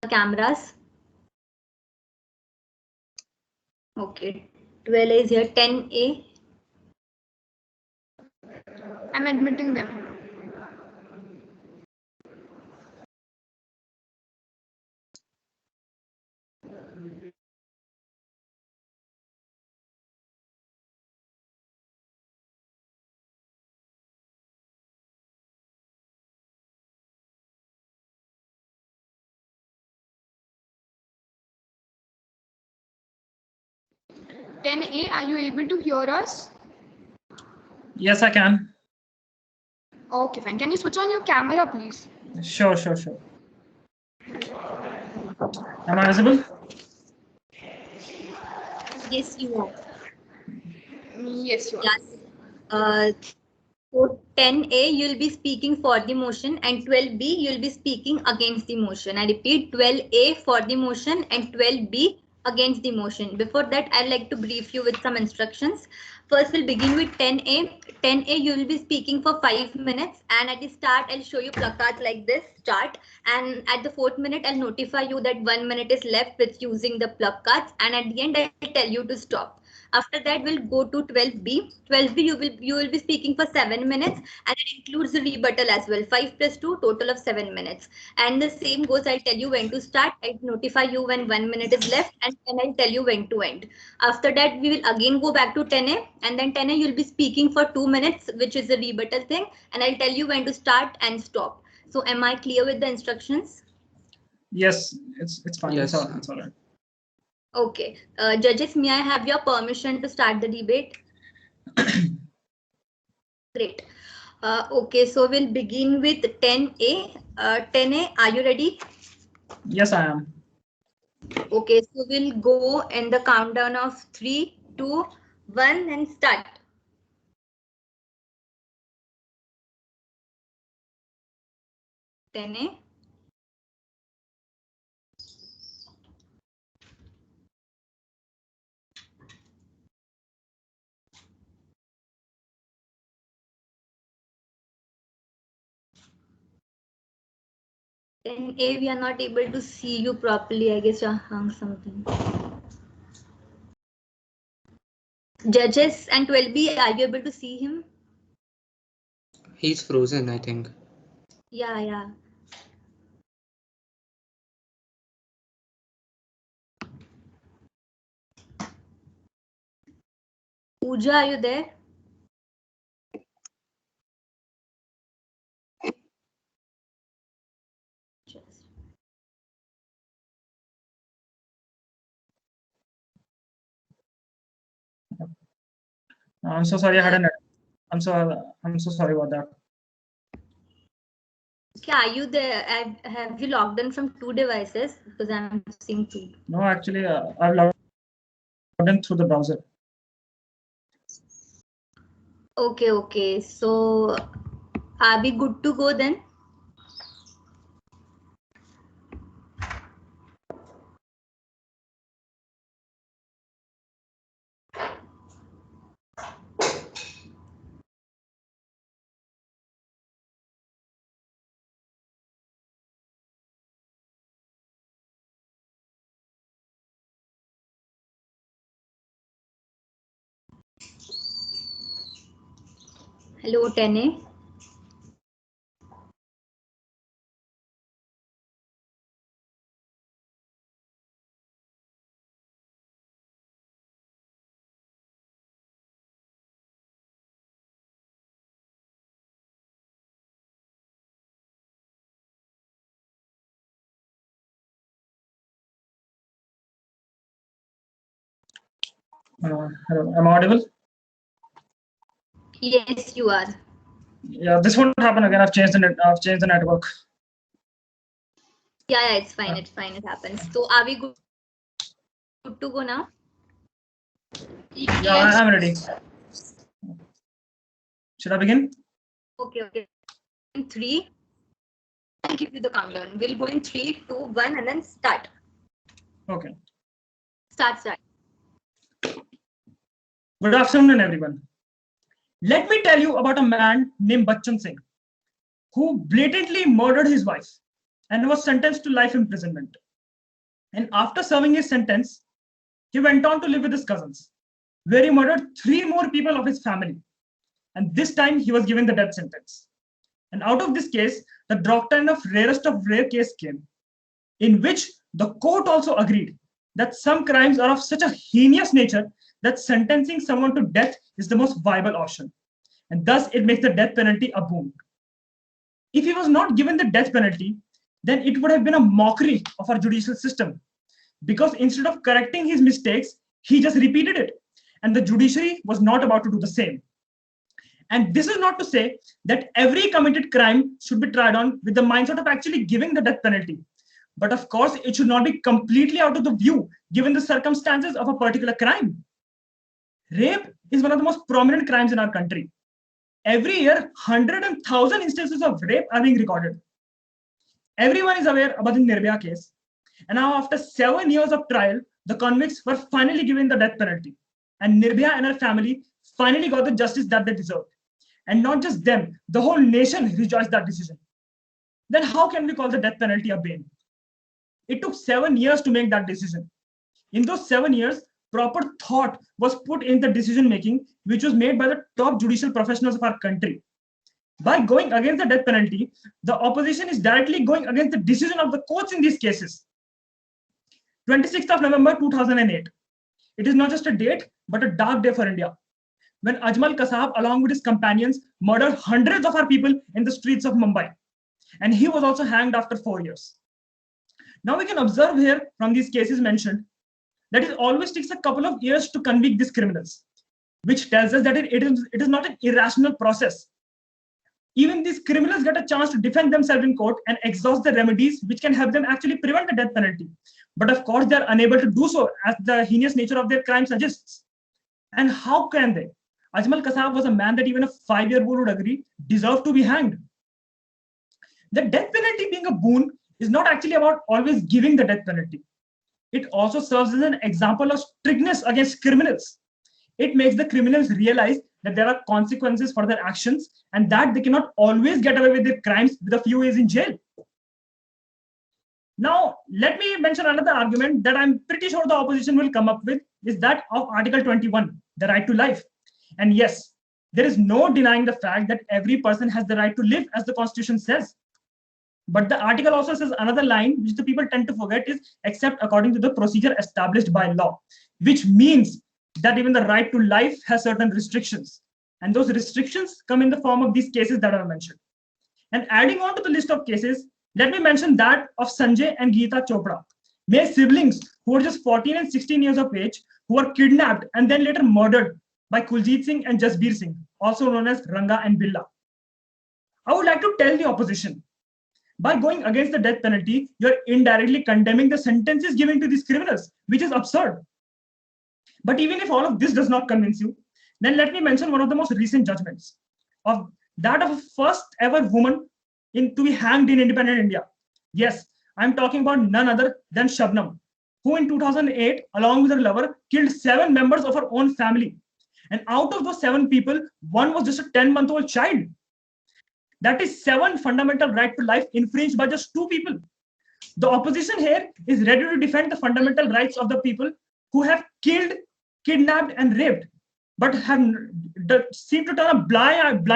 cameras. Okay. 12A is here. 10A. I'm admitting them. Ten A, are you able to hear us? Yes, I can. Okay, fine. Can you switch on your camera, please? Sure. Am I visible? Yes, you are. Yes, you are. Yes. So 10A, you'll be speaking for the motion, and 12B, you'll be speaking against the motion. I repeat, 12A for the motion and 12B against the motion. Before that, I'd like to brief you with some instructions. First, we'll begin with 10A. 10A, you will be speaking for 5 minutes, and at the start, I'll show you placards like this chart. And at the 4th minute, I'll notify you that 1 minute is left with using the placards, and at the end, I'll tell you to stop. After that, we'll go to 12B. 12B, you will be speaking for 7 minutes, and it includes the rebuttal as well. 5 plus 2, total of 7 minutes. And the same goes, I'll tell you when to start. I'll notify you when 1 minute is left, and then I'll tell you when to end. After that, we will again go back to 10A, and then 10A, you'll be speaking for 2 minutes, which is the rebuttal thing, and I'll tell you when to start and stop. So am I clear with the instructions? Yes, it's fine. Yes. It's all right. Okay. Judges, may I have your permission to start the debate? Great. Okay, so we'll begin with 10A. 10A, are you ready? Yes, I am. Okay, so we'll go in the countdown of 3, 2, 1 and start. Ten A. Then A, we are not able to see you properly. I guess you're hung something. Judges and 12B, are you able to see him? He's frozen, I think. Yeah. Pooja, are you there? I'm so sorry. I had a net. I'm so sorry about that. Okay, are you there? Have you logged in from 2 devices? Because I'm seeing 2. No, actually, I've logged in through the browser. Okay. So are we good to go then? Hello, 10A. Hello, am I audible? Yes, you are. Yeah, this won't happen again. I've changed the network. Yeah, it's fine. It's fine. It happens. So are we good to go now? Yeah, I'm ready. Should I begin? Okay. In 3, I'll give you the countdown. We'll go in 3, 2, 1, and then start. Okay. Start. Good afternoon, everyone. Let me tell you about a man named Bachchan Singh who blatantly murdered his wife and was sentenced to life imprisonment. And after serving his sentence, he went on to live with his cousins, where he murdered 3 more people of his family. And this time he was given the death sentence. And out of this case, the doctrine of rarest of rare case came, in which the court also agreed that some crimes are of such a heinous nature that sentencing someone to death is the most viable option. And thus it makes the death penalty a boon. If he was not given the death penalty, then it would have been a mockery of our judicial system. Because instead of correcting his mistakes, he just repeated it. And the judiciary was not about to do the same. And this is not to say that every committed crime should be tried on with the mindset of actually giving the death penalty. But of course, it should not be completely out of the view given the circumstances of a particular crime. Rape is one of the most prominent crimes in our country. Every year, 100,000 instances of rape are being recorded. Everyone is aware about the Nirbhaya case. And now after 7 years of trial, the convicts were finally given the death penalty. And Nirbhaya and her family finally got the justice that they deserved. And not just them, the whole nation rejoiced that decision. Then how can we call the death penalty a bane? It took 7 years to make that decision. In those 7 years, proper thought was put in the decision making, which was made by the top judicial professionals of our country. By going against the death penalty, the opposition is directly going against the decision of the courts in these cases. 26th of November 2008. It is not just a date, but a dark day for India, when Ajmal Kasab, along with his companions, murdered hundreds of our people in the streets of Mumbai. And he was also hanged after 4 years. Now we can observe here from these cases mentioned that it always takes a couple of years to convict these criminals, which tells us that it is not an irrational process. Even these criminals get a chance to defend themselves in court and exhaust the remedies which can help them actually prevent the death penalty. But of course, they are unable to do so as the heinous nature of their crime suggests. And how can they? Ajmal Kasab was a man that even a 5-year-old would agree deserved to be hanged. The death penalty being a boon is not actually about always giving the death penalty. It also serves as an example of strictness against criminals. It makes the criminals realize that there are consequences for their actions and that they cannot always get away with their crimes with a few years in jail. Now, let me mention another argument that I'm pretty sure the opposition will come up with is that of Article 21, the right to life. And yes, there is no denying the fact that every person has the right to live as the Constitution says. But the article also says another line which the people tend to forget is except according to the procedure established by law, which means that even the right to life has certain restrictions. And those restrictions come in the form of these cases that are mentioned. And adding on to the list of cases, let me mention that of Sanjay and Geeta Chopra, mere siblings who were just 14 and 16 years of age, who were kidnapped and then later murdered by Kuljit Singh and Jasbir Singh, also known as Ranga and Billa. I would like to tell the opposition, by going against the death penalty, you're indirectly condemning the sentences given to these criminals, which is absurd. But even if all of this does not convince you, then let me mention one of the most recent judgments of that of a first ever woman to be hanged in independent India. Yes, I'm talking about none other than Shabnam, who in 2008, along with her lover, killed 7 members of her own family. And out of those 7 people, one was just a 10-month-old child. That is 7 fundamental right to life infringed by just 2 people. The opposition here is ready to defend the fundamental rights of the people who have killed, kidnapped, and raped, but seem to turn a blind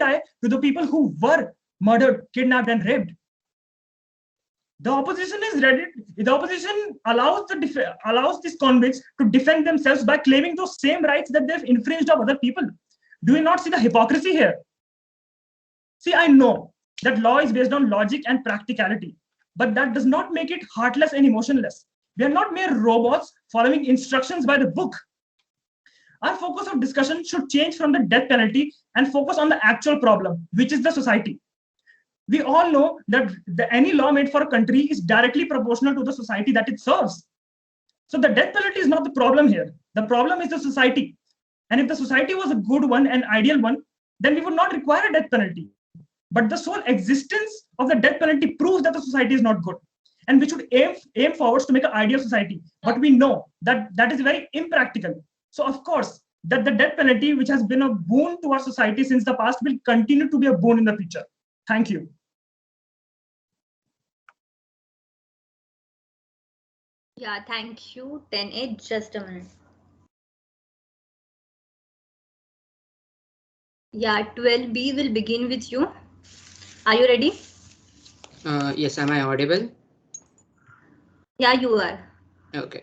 eye to the people who were murdered, kidnapped, and raped. The opposition is ready. The opposition allows these convicts to defend themselves by claiming those same rights that they've infringed of other people. Do you not see the hypocrisy here? See, I know that law is based on logic and practicality, but that does not make it heartless and emotionless. We are not mere robots following instructions by the book. Our focus of discussion should change from the death penalty and focus on the actual problem, which is the society. We all know that any law made for a country is directly proportional to the society that it serves. So the death penalty is not the problem here. The problem is the society. And if the society was a good one, an ideal one, then we would not require a death penalty. But the sole existence of the death penalty proves that the society is not good. And we should aim forwards to make an ideal society. But we know that that is very impractical. So of course, that the death penalty, which has been a boon to our society since the past, will continue to be a boon in the future. Thank you. Yeah, thank you. 10A, just a minute. Yeah, 12B will begin with you. Are you ready? Yes, am I audible? Yeah, you are. Okay.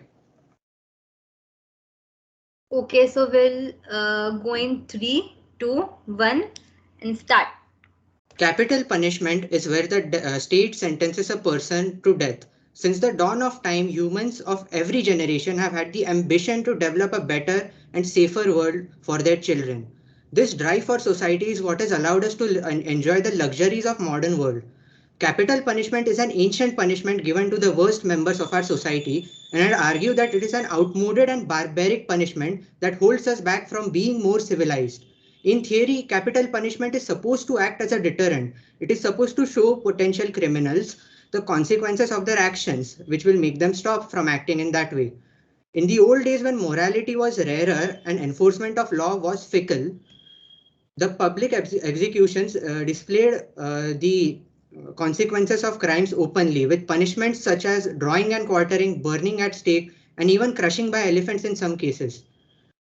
Okay, so we'll go in 3, 2, 1 and start. Capital punishment is where the state sentences a person to death. Since the dawn of time, humans of every generation have had the ambition to develop a better and safer world for their children. This drive for society is what has allowed us to enjoy the luxuries of modern world. Capital punishment is an ancient punishment given to the worst members of our society, and I'd argue that it is an outmoded and barbaric punishment that holds us back from being more civilized. In theory, capital punishment is supposed to act as a deterrent. It is supposed to show potential criminals the consequences of their actions, which will make them stop from acting in that way. In the old days, when morality was rarer and enforcement of law was fickle, the public executions displayed the consequences of crimes openly, with punishments such as drawing and quartering, burning at stake, and even crushing by elephants in some cases.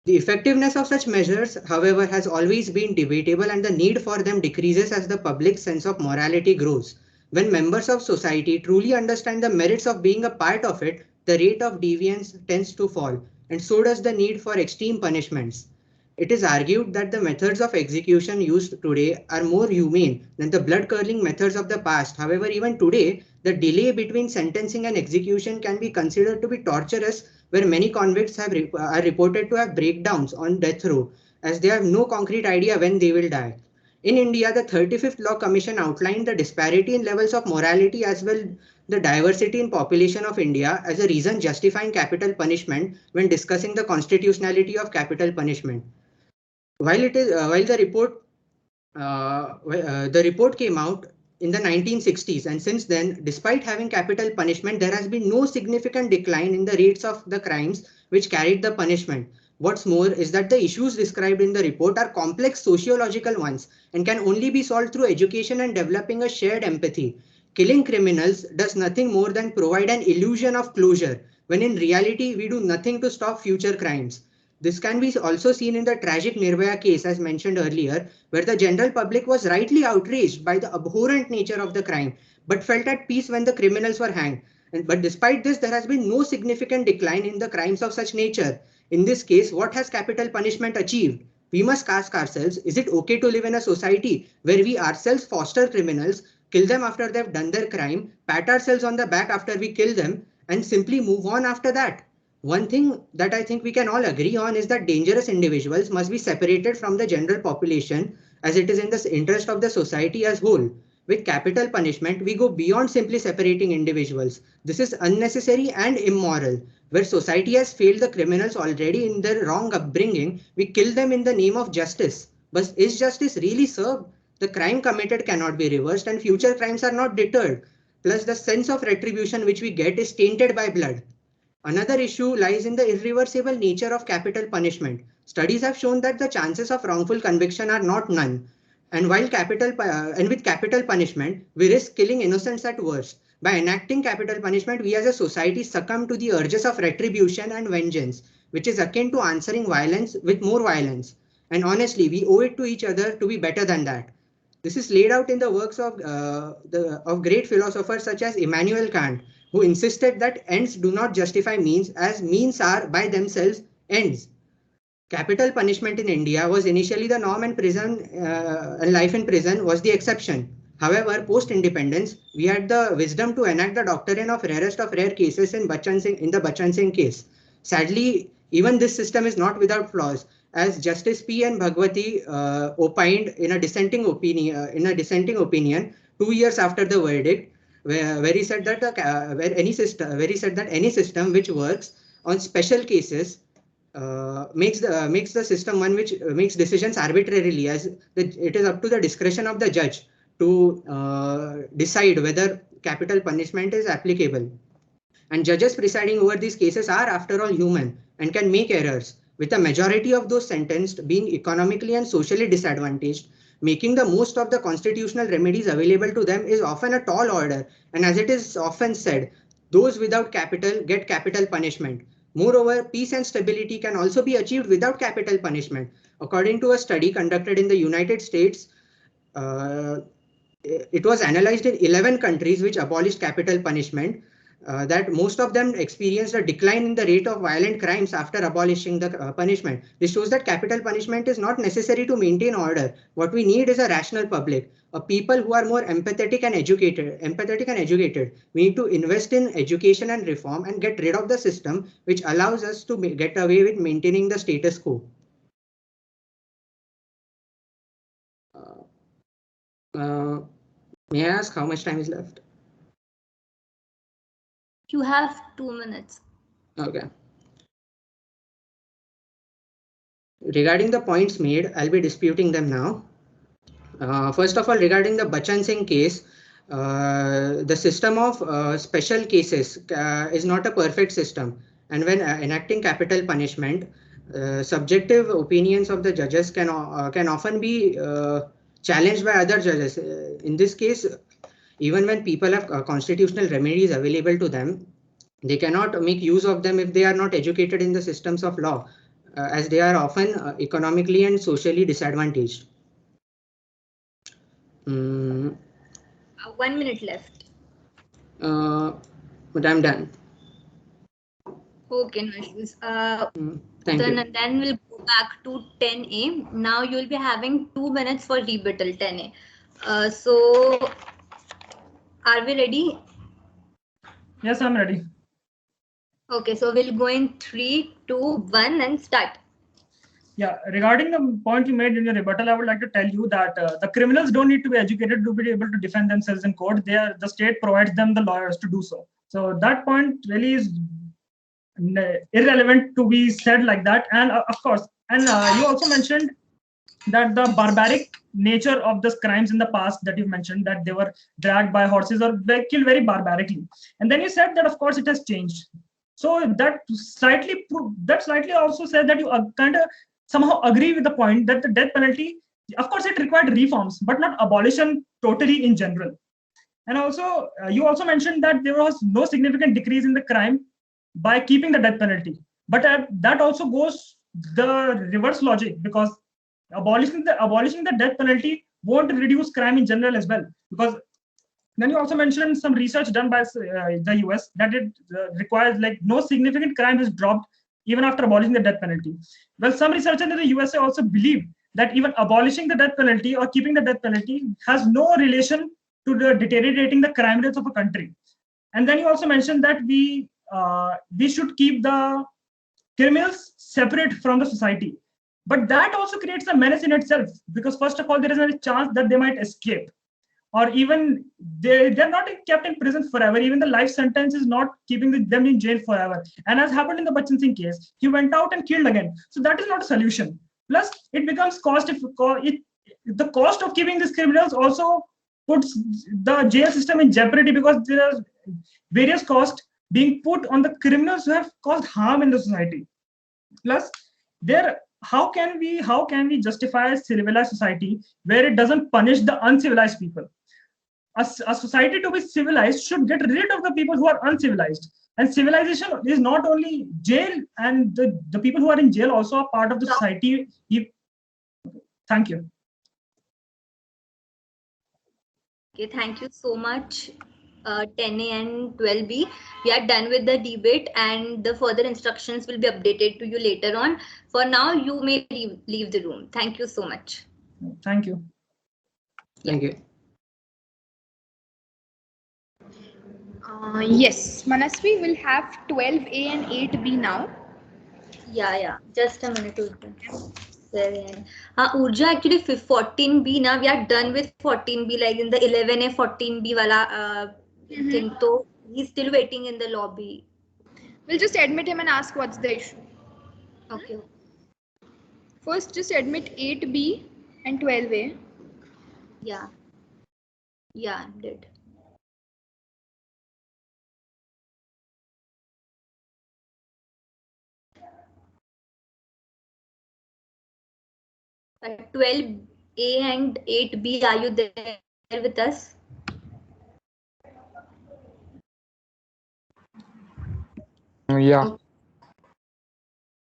The effectiveness of such measures, however, has always been debatable, and the need for them decreases as the public sense of morality grows. When members of society truly understand the merits of being a part of it, the rate of deviance tends to fall, and so does the need for extreme punishments. It is argued that the methods of execution used today are more humane than the blood curdling methods of the past. However, even today, the delay between sentencing and execution can be considered to be torturous, where many convicts are reported to have breakdowns on death row, as they have no concrete idea when they will die. In India, the 35th Law Commission outlined the disparity in levels of morality as well the diversity in population of India as a reason justifying capital punishment when discussing the constitutionality of capital punishment. While the report came out in the 1960s, and since then, despite having capital punishment, there has been no significant decline in the rates of the crimes which carried the punishment. What's more is that the issues described in the report are complex sociological ones and can only be solved through education and developing a shared empathy. Killing criminals does nothing more than provide an illusion of closure, when in reality we do nothing to stop future crimes. This can be also seen in the tragic Nirbhaya case, as mentioned earlier, where the general public was rightly outraged by the abhorrent nature of the crime, but felt at peace when the criminals were hanged. But despite this, there has been no significant decline in the crimes of such nature. In this case, what has capital punishment achieved? We must ask ourselves, is it okay to live in a society where we ourselves foster criminals, kill them after they've done their crime, pat ourselves on the back after we kill them, and simply move on after that? One thing that I think we can all agree on is that dangerous individuals must be separated from the general population, as it is in the interest of the society as whole. With capital punishment, we go beyond simply separating individuals. This is unnecessary and immoral. Where society has failed the criminals already in their wrong upbringing, we kill them in the name of justice. But is justice really served? The crime committed cannot be reversed, and future crimes are not deterred. Plus, the sense of retribution which we get is tainted by blood. Another issue lies in the irreversible nature of capital punishment. Studies have shown that the chances of wrongful conviction are not none. And with capital punishment, we risk killing innocents at worst. By enacting capital punishment, we as a society succumb to the urges of retribution and vengeance, which is akin to answering violence with more violence. And honestly, we owe it to each other to be better than that. This is laid out in the works of great philosophers such as Immanuel Kant, who insisted that ends do not justify means, as means are by themselves ends. Capital punishment in India was initially the norm, and life in prison was the exception. However, post-independence, we had the wisdom to enact the doctrine of rarest of rare cases in the Bachchan Singh case. Sadly, even this system is not without flaws, as Justice P. N. Bhagwati opined in a dissenting opinion 2 years after the verdict, where he said that any system which works on special cases makes the system one which makes decisions arbitrarily, as it is up to the discretion of the judge to decide whether capital punishment is applicable. And judges presiding over these cases are, after all, human and can make errors, with a majority of those sentenced being economically and socially disadvantaged. Making the most of the constitutional remedies available to them is often a tall order, and as it is often said, Those without capital get capital punishment. Moreover, peace and stability can also be achieved without capital punishment. According to a study conducted in the United States, it was analyzed in 11 countries which abolished capital punishment, that most of them experienced a decline in the rate of violent crimes after abolishing the punishment. This shows that capital punishment is not necessary to maintain order. What we need is a rational public, a people who are more empathetic and educated. We need to invest in education and reform and get rid of the system which allows us to get away with maintaining the status quo. May I ask how much time is left? You have 2 minutes. Okay. Regarding the points made, I'll be disputing them now. First of all, regarding the Bachan Singh case, the system of special cases is not a perfect system. And when enacting capital punishment, subjective opinions of the judges can often be challenged by other judges. In this case, even when people have constitutional remedies available to them, they cannot make use of them if they are not educated in the systems of law, as they are often economically and socially disadvantaged. 1 minute left. But I'm done. Okay, no issues. Thank you. Then we'll go back to 10A. Now you'll be having 2 minutes for rebuttal 10A. So, are we ready? Yes, I'm ready. Okay, so we'll go in 3, 2, 1 and start. Yeah, regarding the point you made in your rebuttal, I would like to tell you that the criminals don't need to be educated to be able to defend themselves in court. The state provides them the lawyers to do so. So that point really is irrelevant to be said like that. And of course, and you also mentioned that the barbaric nature of these crimes in the past that you mentioned, that they were dragged by horses or they killed very barbarically. And then you said that of course it has changed. So that slightly also says that you kind of somehow agree with the point that the death penalty, of course, it required reforms, but not abolition totally in general. And also, you also mentioned that there was no significant decrease in the crime by keeping the death penalty. But that also goes the reverse logic, because abolishing the death penalty won't reduce crime in general as well. Because then you also mentioned some research done by the US that it requires like no significant crime is dropped even after abolishing the death penalty. Well, some researchers in the USA also believe that even abolishing the death penalty or keeping the death penalty has no relation to the deteriorating the crime rates of a country. And then you also mentioned that we should keep the criminals separate from the society. But that also creates a menace in itself, because first of all, there is a chance that they might escape, or even they're not kept in prison forever. Even the life sentence is not keeping them in jail forever. And as happened in the Bachan Singh case, he went out and killed again. So that is not a solution. Plus, it becomes the cost of keeping these criminals also puts the jail system in jeopardy, because there are various costs being put on the criminals who have caused harm in the society. Plus, how can we justify a civilized society where it doesn't punish the uncivilized people? A society to be civilized should get rid of the people who are uncivilized. And civilization is not only jail, and the people who are in jail also are part of the society. Thank you. Okay, thank you so much. 10A and 12B. We are done with the debate, and the further instructions will be updated to you later on. For now, you may leave the room. Thank you so much. Thank you. Thank you. Yes, Manasvi will have 12A and 8B now. Yeah. Just a minute. Urja, actually 14B now, we are done with 14B, like in the 11A 14B wala thing. So he's still waiting in the lobby. We'll just admit him and ask what's the issue. Okay. First, just admit 8B and 12A. Yeah, did. At 12A and 8B, are you there with us? Yeah. Okay.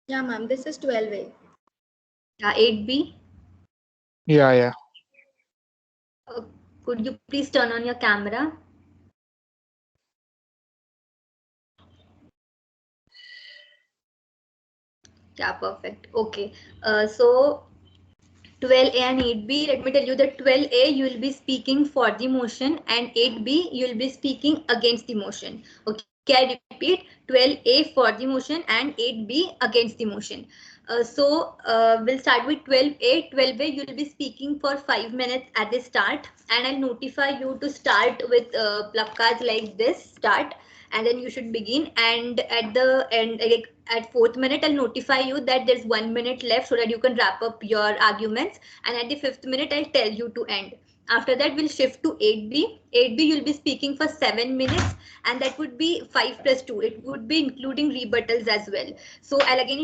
Yeah, ma'am. This is 12A. Yeah, 8B. Yeah. Could you please turn on your camera? Yeah, perfect. Okay. So 12A and 8B, let me tell you that 12A you will be speaking for the motion and 8B you will be speaking against the motion. Okay, I repeat, 12A for the motion and 8B against the motion. We'll start with 12A. 12A you will be speaking for 5 minutes at the start, and I'll notify you to start with placards like this, start, and then you should begin, and at the end, like at 4th minute, I'll notify you that there's 1 minute left so that you can wrap up your arguments, and at the 5th minute I'll tell you to end. After that we'll shift to 8B. 8B you'll be speaking for 7 minutes, and that would be 5 plus 2. It would be including rebuttals as well. So I'll again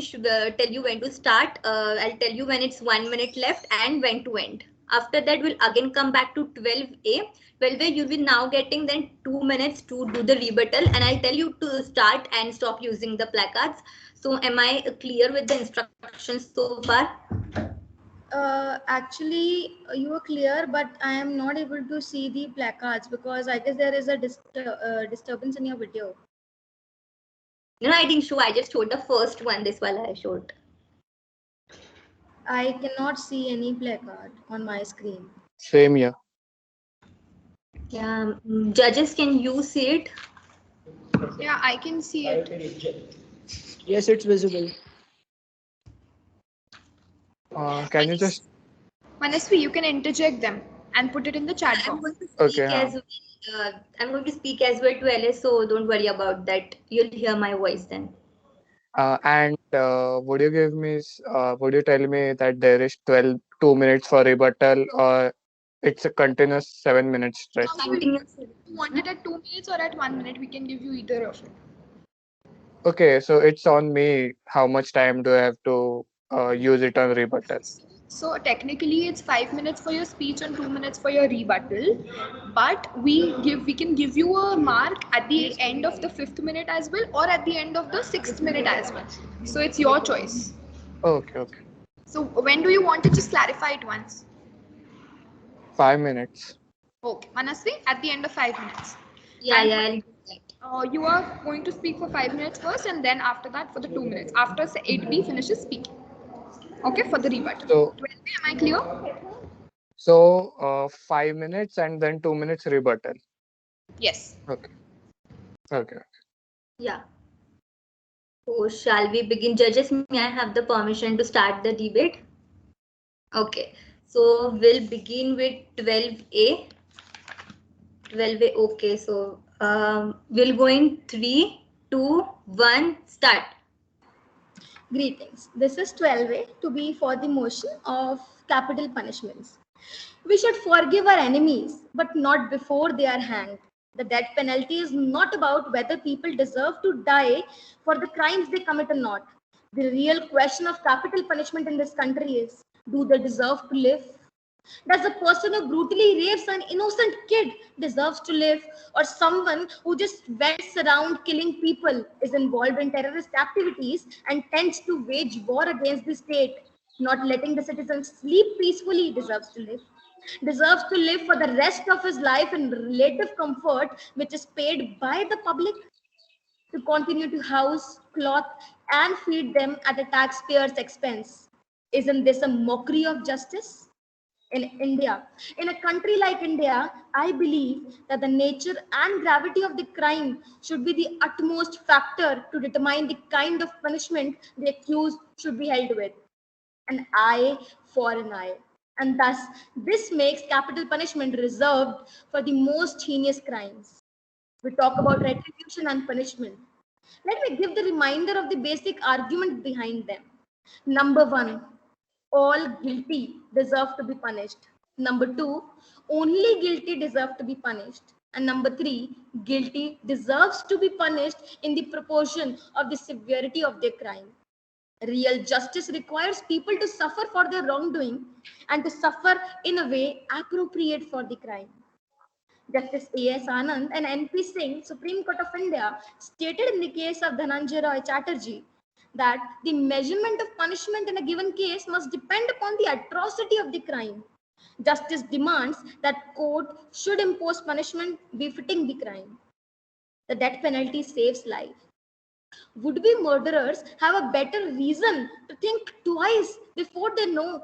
tell you when to start. I'll tell you when it's 1 minute left and when to end. After that we'll again come back to 12A. 12A you'll be now getting then 2 minutes to do the rebuttal, and I'll tell you to start and stop using the placards. So am I clear with the instructions so far? Actually, you are clear, but I am not able to see the placards because I guess there is a disturbance in your video. No, I didn't show. I just showed the first one. This one I showed. I cannot see any placard on my screen. Same here. Yeah, judges, can you see it? Yeah, I can see it. Yes, it's visible. Can you just Manasvi, you can interject them and put it in the chat I'm box. going to speak Okay, as well. I'm going to speak as well to LS, so don't worry about that. You'll hear my voice then. and would you give me would you tell me that there is 2 minutes for rebuttal, or it's a continuous 7 minutes stretch? Continuous. You want it at 2 minutes or at 1 minute? We can give you either of it. Okay, so it's on me how much time do I have to use it on rebuttal. So technically it's 5 minutes for your speech and 2 minutes for your rebuttal, but we can give you a mark at the end of the 5th minute as well, or at the end of the 6th minute as well. So it's your choice. Okay. So when do you want to just clarify it once? 5 minutes. Okay, Manasvi, at the end of 5 minutes. Yeah, And I'll do that. you are going to speak for 5 minutes first, and then after that for the 2 minutes. After 8B finishes speaking. Okay, for the rebuttal. So 12B, am I clear? 5 minutes and then 2 minutes rebuttal. Yes. Okay. Yeah. So shall we begin? Judges, may I have the permission to start the debate? Okay. So we'll begin with 12A. 12A. Okay. So we'll go in 3, 2, 1, start. Greetings. This is 12A to be for the motion of capital punishments. We should forgive our enemies, but not before they are hanged. The death penalty is not about whether people deserve to die for the crimes they commit or not. The real question of capital punishment in this country is, do they deserve to live? Does a person who brutally rapes an innocent kid deserves to live, or someone who just wents around killing people is involved in terrorist activities and tends to wage war against the state, not letting the citizens sleep peacefully, deserves to live? Deserves to live for the rest of his life in relative comfort, which is paid by the public, to continue to house, clothe, and feed them at the taxpayer's expense. Isn't this a mockery of justice? In India, in a country like India, I believe that the nature and gravity of the crime should be the utmost factor to determine the kind of punishment the accused should be held with. An eye for an eye. And thus, this makes capital punishment reserved for the most heinous crimes. We talk about retribution and punishment. Let me give the reminder of the basic argument behind them. Number one, all guilty deserve to be punished. Number two, only guilty deserve to be punished. And number three, guilty deserves to be punished in the proportion of the severity of their crime. Real justice requires people to suffer for their wrongdoing and to suffer in a way appropriate for the crime. Justice A.S. Anand and N.P. Singh, Supreme Court of India, stated in the case of Dhananjay Roy Chatterjee that the measurement of punishment in a given case must depend upon the atrocity of the crime. Justice demands that court should impose punishment befitting the crime. The death penalty saves life. Would-be murderers have a better reason to think twice before they know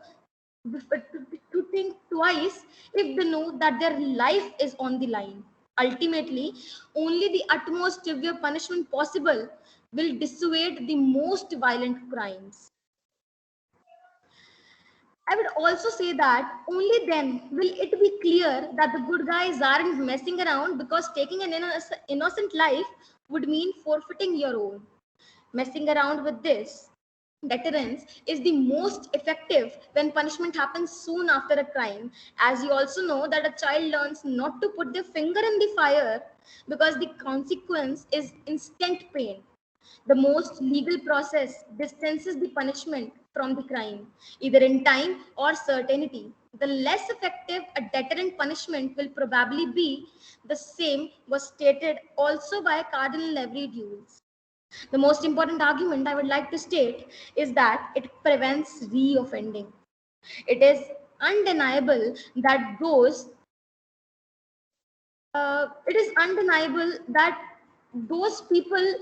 to think twice if they know that their life is on the line. Ultimately, only the utmost severe punishment possible will dissuade the most violent crimes. I would also say that only then will it be clear that the good guys aren't messing around, because taking an innocent life would mean forfeiting your own. Messing around with this deterrence is the most effective when punishment happens soon after a crime, as you also know that a child learns not to put their finger in the fire because the consequence is instant pain. The most legal process distances the punishment from the crime, either in time or certainty. The less effective a deterrent punishment will probably be. The same was stated also by Cardinal Every Duels. The most important argument I would like to state is that it prevents reoffending. It is undeniable that those people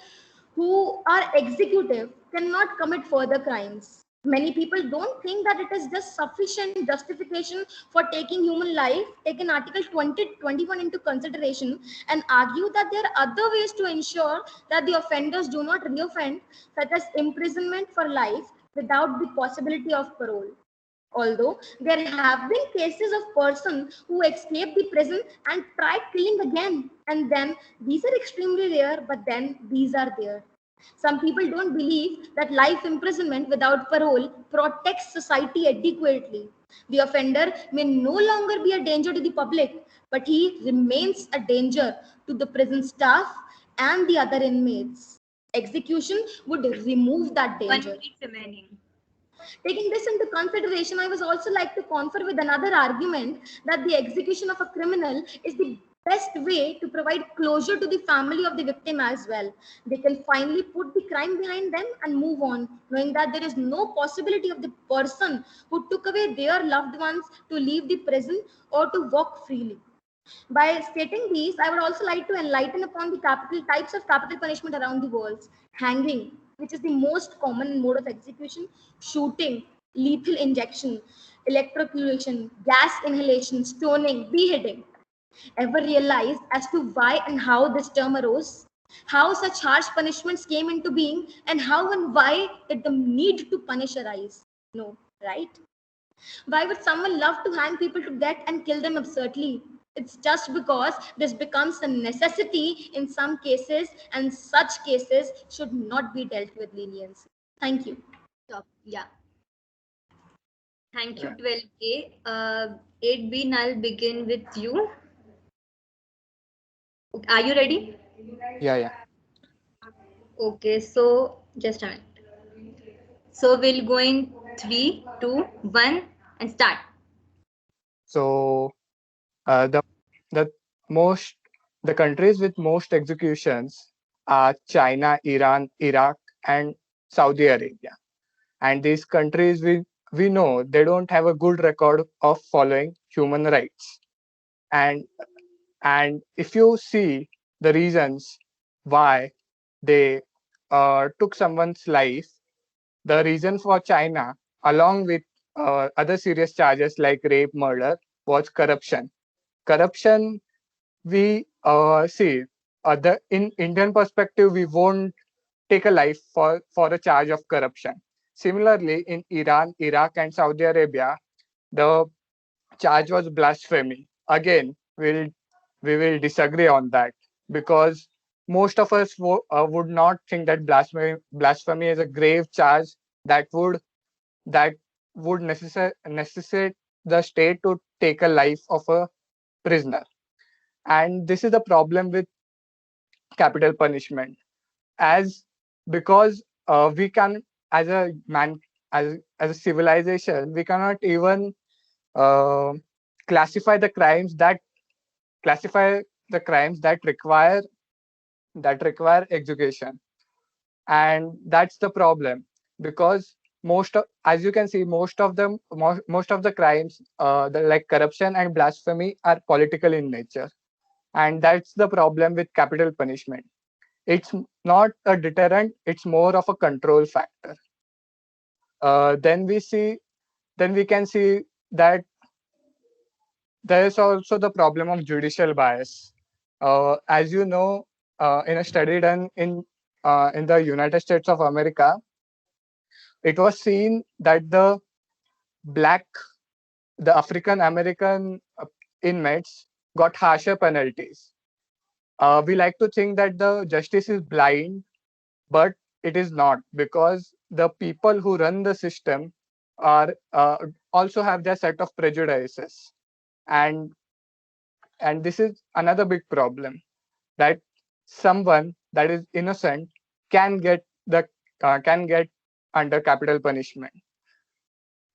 who are executive cannot commit further crimes. Many people don't think that it is just sufficient justification for taking human life, taking Article 2021 into consideration, and argue that there are other ways to ensure that the offenders do not reoffend, such as imprisonment for life without the possibility of parole. Although there have been cases of persons who escape the prison and try killing again, and then these are extremely rare, but then these are there. Some people don't believe that life imprisonment without parole protects society adequately. The offender may no longer be a danger to the public, but he remains a danger to the prison staff and the other inmates. Execution would remove that 1 danger. minute remaining. Taking this into consideration, I was also like to confer with another argument that the execution of a criminal is the best way to provide closure to the family of the victim as well. They can finally put the crime behind them and move on, knowing that there is no possibility of the person who took away their loved ones to leave the prison or to walk freely. By stating these, I would also like to enlighten upon the capital types of capital punishment around the world. Hanging, which is the most common mode of execution, shooting, lethal injection, electrocution, gas inhalation, stoning, beheading. Ever realized as to why and how this term arose? How such harsh punishments came into being, and how and why did the need to punish arise? No, right? Why would someone love to hang people to death and kill them absurdly? It's just because this becomes a necessity in some cases, and such cases should not be dealt with leniency. Thank you. Stop. Yeah. Thank you, Yeah. 12A. 8B, I'll begin with you. Are you ready? Yeah. Okay, so just a minute. So we'll go in 3, 2, 1, and start. So the the most the countries with most executions are China, Iran, Iraq, and Saudi Arabia. And these countries, we know they don't have a good record of following human rights. And if you see the reasons why they took someone's life, the reason for China, along with other serious charges like rape, murder, was corruption. Corruption, we see the in Indian perspective, we won't take a life for a charge of corruption. Similarly, in Iran, Iraq, and Saudi Arabia, the charge was blasphemy. Again, we will disagree on that, because most of us would not think that blasphemy is a grave charge that would necessitate the state to take a life of a prisoner. And this is the problem with capital punishment, as because we can, as a man, as a civilization, we cannot even uh, classify the crimes that classify the crimes that require execution, and that's the problem, because as you can see, most of the crimes, like corruption and blasphemy, are political in nature, and that's the problem with capital punishment. It's not a deterrent; it's more of a control factor. Then we can see that there is also the problem of judicial bias. As you know, in a study done in the United States of America, it was seen that black, the African American inmates got harsher penalties. We like to think that the justice is blind, but it is not, because the people who run the system are also have their set of prejudices, and this is another big problem, that someone that is innocent can get under capital punishment,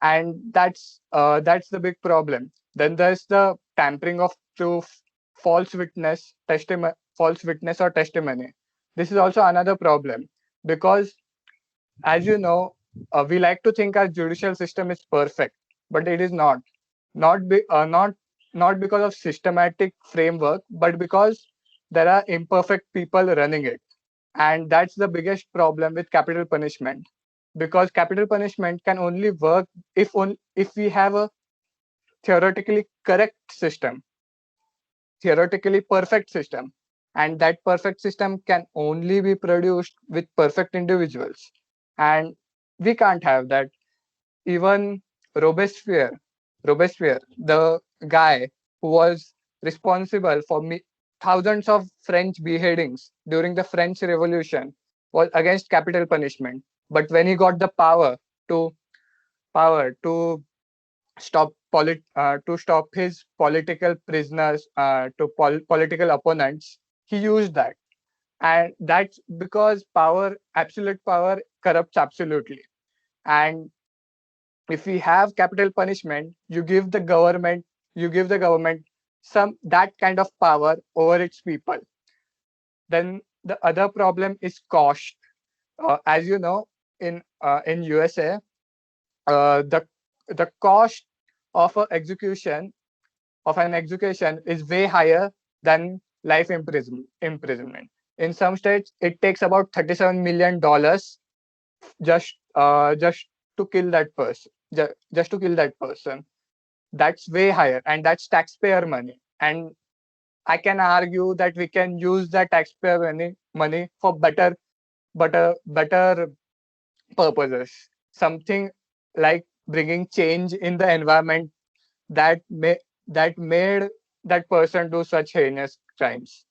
and that's the big problem. Then there's the tampering of proof, false witness or testimony. This is also another problem, because as you know, we like to think our judicial system is perfect, but it is not. Not be, not not because of systematic framework, but because there are imperfect people running it, and that's the biggest problem with capital punishment. Because capital punishment can only work if we have a theoretically correct system, theoretically perfect system, and that perfect system can only be produced with perfect individuals, and we can't have that. Even robespierre Robespierre, the guy who was responsible for thousands of French beheadings during the French Revolution, was against capital punishment, but when he got the to power to to stop his political prisoners, political opponents, he used that. And that's because absolute power corrupts absolutely. And if we have capital punishment, you give the government some that kind of power over its people. Then the other problem is cost. As you know, in USA, the cost of an execution is way higher than life imprisonment. In some states, it takes about $37 million just to kill that person. Just to kill that person. That's way higher, and that's taxpayer money. And I can argue that we can use that taxpayer money for better purposes. Something like bringing change in the environment that made that person do such heinous crimes.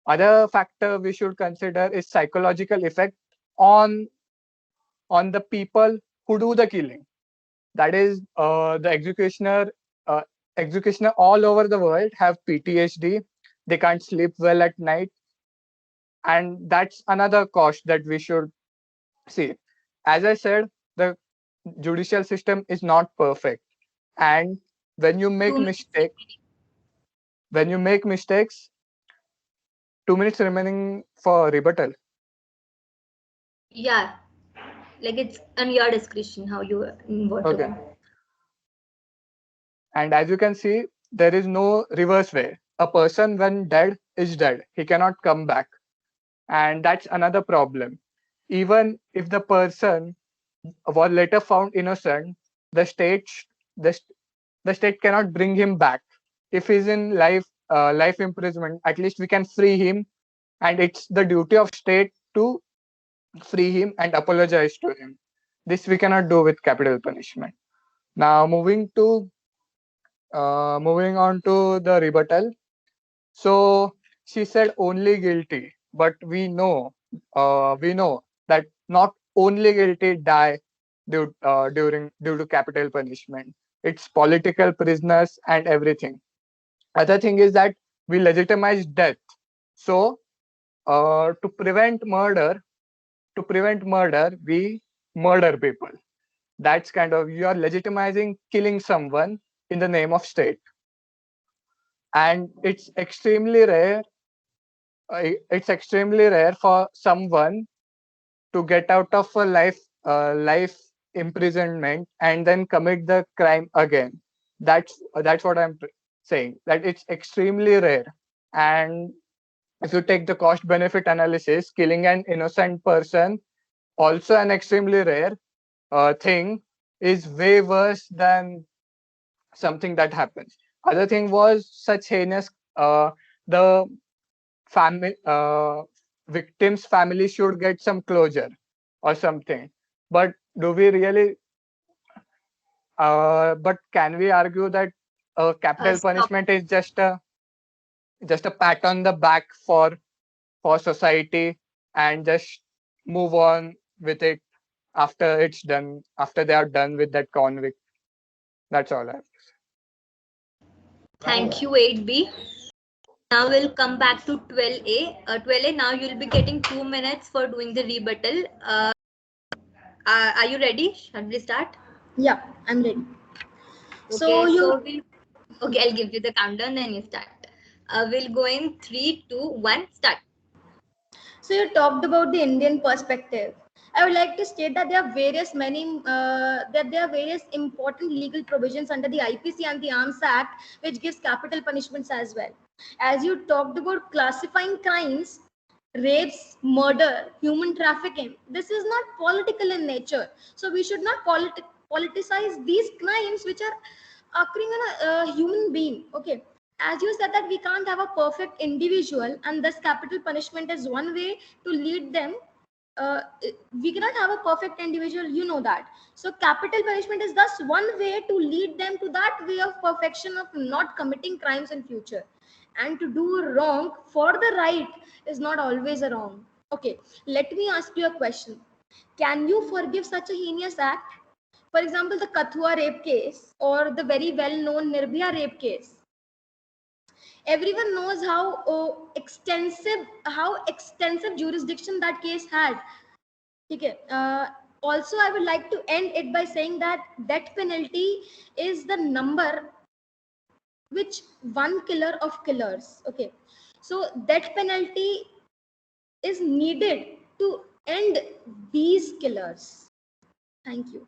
Other factor we should consider is psychological effect on the people who do the killing. That is, the executioner all over the world have PTSD. They can't sleep well at night, and that's another cost that we should see. As I said, the judicial system is not perfect, and when you make mistakes, 2 minutes remaining for rebuttal. Yeah, like it's on your discretion how you want Okay. to. And as you can see, there is no reverse way. A person when dead is dead. He cannot come back. And that's another problem. Even if the person was later found innocent, the state the, the state cannot bring him back. If he's in life imprisonment, at least we can free him, and it's the duty of state to free him and apologize to him. This we cannot do with capital punishment. Now moving on to the rebuttal. So she said only guilty, but we know that not only guilty die due to capital punishment. It's political prisoners and everything. Other thing is that we legitimize death. So to prevent murder, we murder people. That's kind of, you are legitimizing killing someone in the name of state. and it's extremely rare. It's extremely rare for someone to get out of a life imprisonment and then commit the crime again. That's what I'm saying. That it's extremely rare, and if you take the cost benefit analysis, killing an innocent person, also an extremely rare thing, is way worse than something that happens. Other thing was such heinous. The family victim's family should get some closure or something. But do we really? But can we argue that capital Stop. punishment is just a pat on the back for society and just move on with it after it's done, after they are done with that convict? That's all I have. Thank you, 8B. Now we'll come back to 12A. 12A, now you'll be getting 2 minutes for doing the rebuttal. Are you ready? Shall we start? Yeah, I'm ready. Okay, okay, I'll give you the countdown, then you start. We'll go in 3, 2, 1, start. So you talked about the Indian perspective. I would like to state that there are various important legal provisions under the IPC and the Arms Act which gives capital punishments as well. As you talked about classifying crimes, rapes, murder, human trafficking, this is not political in nature. So we should not politicize these crimes which are occurring on a human being. Okay, as you said that we can't have a perfect individual, and thus capital punishment is one way to lead them. We cannot have a perfect individual, you know that. So capital punishment is thus one way to lead them to that way of perfection of not committing crimes in future. And to do wrong for the right is not always a wrong. Okay, let me ask you a question. Can you forgive such a heinous act? For example, the Kathua rape case or the very well-known Nirbhaya rape case. Everyone knows how extensive jurisdiction that case had. Okay. Also, I would like to end it by saying that death penalty is the number which one killer of killers. Okay, so death penalty is needed to end these killers. Thank you.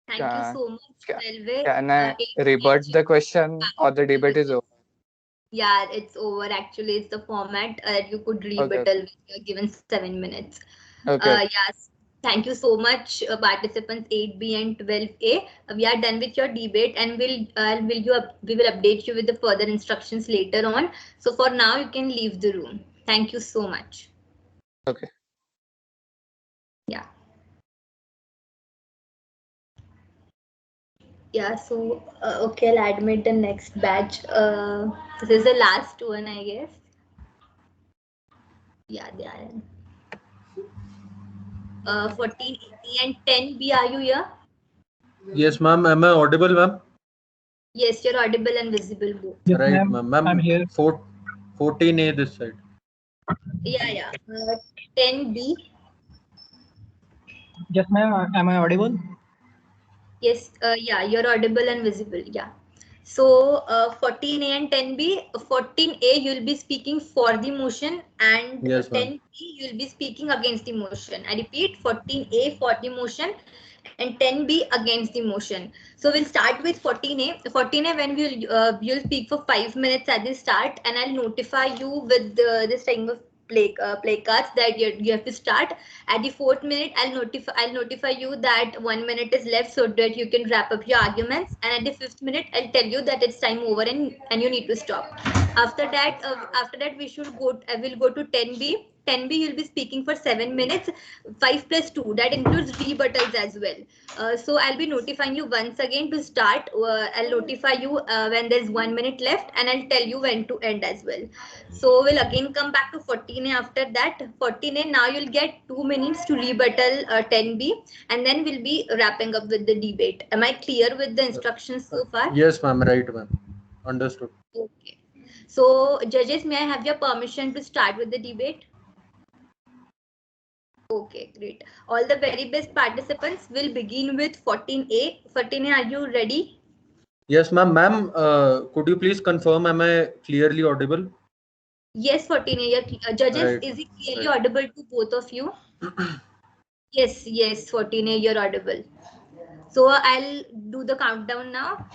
Thank you so much, Ca- 12A. Can I rebut the question or the debate is over? Yeah, it's over. Actually, it's the format that you could Okay. rebuttal when you're given 7 minutes. Okay. Yes. Thank you so much, participants 8B and 12A. We are done with your debate, and we will update you with the further instructions later on. So for now, you can leave the room. Thank you so much. Okay. Yeah. Yeah, so okay, I'll admit the next batch. This is the last one, I guess. Yeah, they are in. 1480 and 10B, are you here? Yes, ma'am. Am I audible, ma'am? Yes, you're audible and visible both. Yes, right, ma'am. I'm here. 14A this side. Yeah. 10B. Yes, ma'am. Am I audible? Yes, yeah, you're audible and visible. Yeah. So 14A and 10B. 14A, you'll be speaking for the motion, and Yes, ma'am. 10B, you'll be speaking against the motion. I repeat, 14A for the motion and 10B against the motion. So we'll start with 14A. 14A, when you'll speak for 5 minutes at the start, and I'll notify you with this time of play cards that you have to start. At the 4th minute, I'll notify you that 1 minute is left so that you can wrap up your arguments. And at the 5th minute, I'll tell you that it's time over and you need to stop. After that, we'll go to 10B. 10B, you'll be speaking for 7 minutes, 5 plus 2. That includes rebuttals as well. So I'll be notifying you once again to start. I'll notify you when there's 1 minute left, and I'll tell you when to end as well. So we'll again come back to 14A after that. 14A, now you'll get 2 minutes to rebuttal 10B, and then we'll be wrapping up with the debate. Am I clear with the instructions so far? Yes, ma'am. Right, ma'am. Understood. Okay. So judges, may I have your permission to start with the debate? Okay, great. All the very best participants will begin with 14A. 14A, are you ready? Yes, ma'am. Ma'am, could you please confirm, am I clearly audible? Yes, 14A. Judges, Right, is it clearly right. audible to both of you? Yes, yes, 14A, you're audible. So I'll do the countdown now.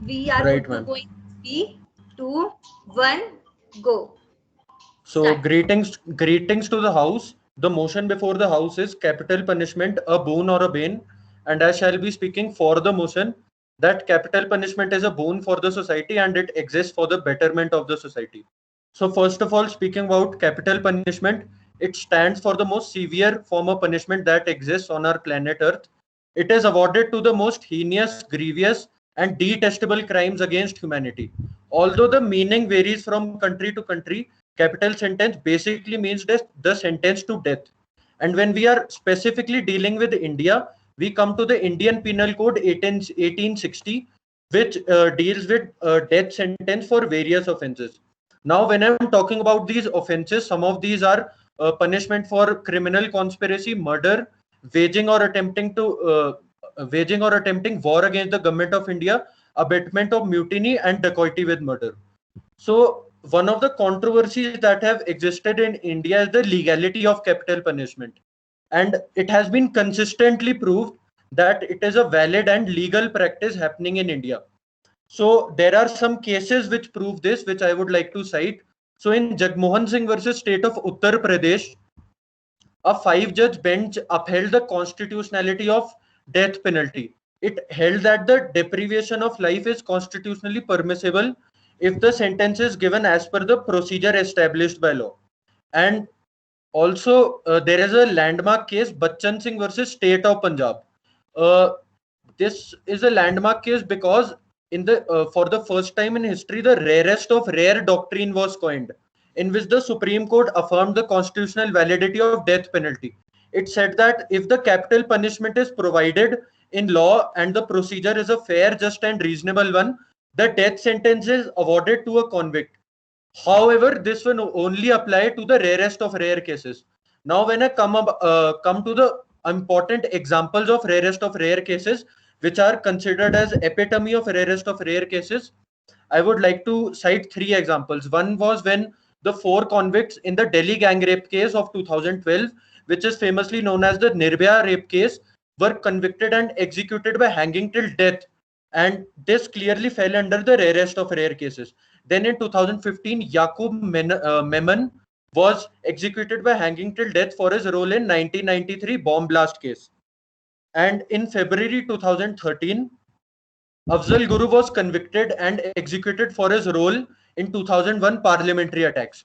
We are Right, to ma'am. going 3, 2, 1, go. So Start. greetings to the house. The motion before the house is capital punishment, a boon or a bane, and I shall be speaking for the motion that capital punishment is a boon for the society and it exists for the betterment of the society. So first of all, speaking about capital punishment, it stands for the most severe form of punishment that exists on our planet Earth. It is awarded to the most heinous, grievous, and detestable crimes against humanity. Although the meaning varies from country to country, capital sentence basically means the sentence to death. And when we are specifically dealing with India, we come to the Indian Penal Code 1860, which deals with death sentence for various offenses. Now, when I'm talking about these offenses, some of these are punishment for criminal conspiracy, murder, waging or attempting to waging or attempting war against the government of India, abetment of mutiny, and dacoity with murder. So one of the controversies that have existed in India is the legality of capital punishment. And it has been consistently proved that it is a valid and legal practice happening in India. So there are some cases which prove this, which I would like to cite. So in Jagmohan Singh versus State of Uttar Pradesh, a five-judge bench upheld the constitutionality of death penalty. It held that the deprivation of life is constitutionally permissible if the sentence is given as per the procedure established by law. And also, there is a landmark case, Bachchan Singh versus State of Punjab. Uh, this is a landmark case because in the for the first time in history, the rarest of rare doctrine was coined, in which the Supreme Court affirmed the constitutional validity of death penalty. It said that if the capital punishment is provided in law and the procedure is a fair, just, and reasonable one, the death sentence is awarded to a convict. However, this will only apply to the rarest of rare cases. Now, when I come to the important examples of rarest of rare cases, which are considered as epitome of rarest of rare cases, I would like to cite three examples. One was when the four convicts in the Delhi gang rape case of 2012, which is famously known as the Nirbhaya rape case, were convicted and executed by hanging till death. And this clearly fell under the rarest of rare cases. Then in 2015, Memon was executed by hanging till death for his role in 1993 bomb blast case. And in February 2013, Afzal Guru was convicted and executed for his role in 2001 parliamentary attacks.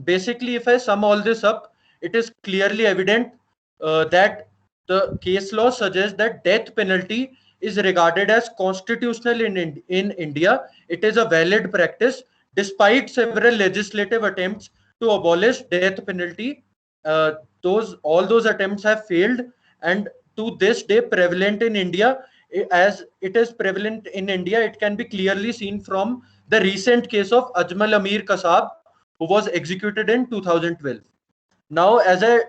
Basically, if I sum all this up, it is clearly evident that the case law suggests that death penalty is regarded as constitutional in India. It is a valid practice despite several legislative attempts to abolish death penalty. Those all those attempts have failed, and to this day prevalent in India. As it is prevalent in India, it can be clearly seen from the recent case of Ajmal Amir Kasab, who was executed in 2012. Now, as I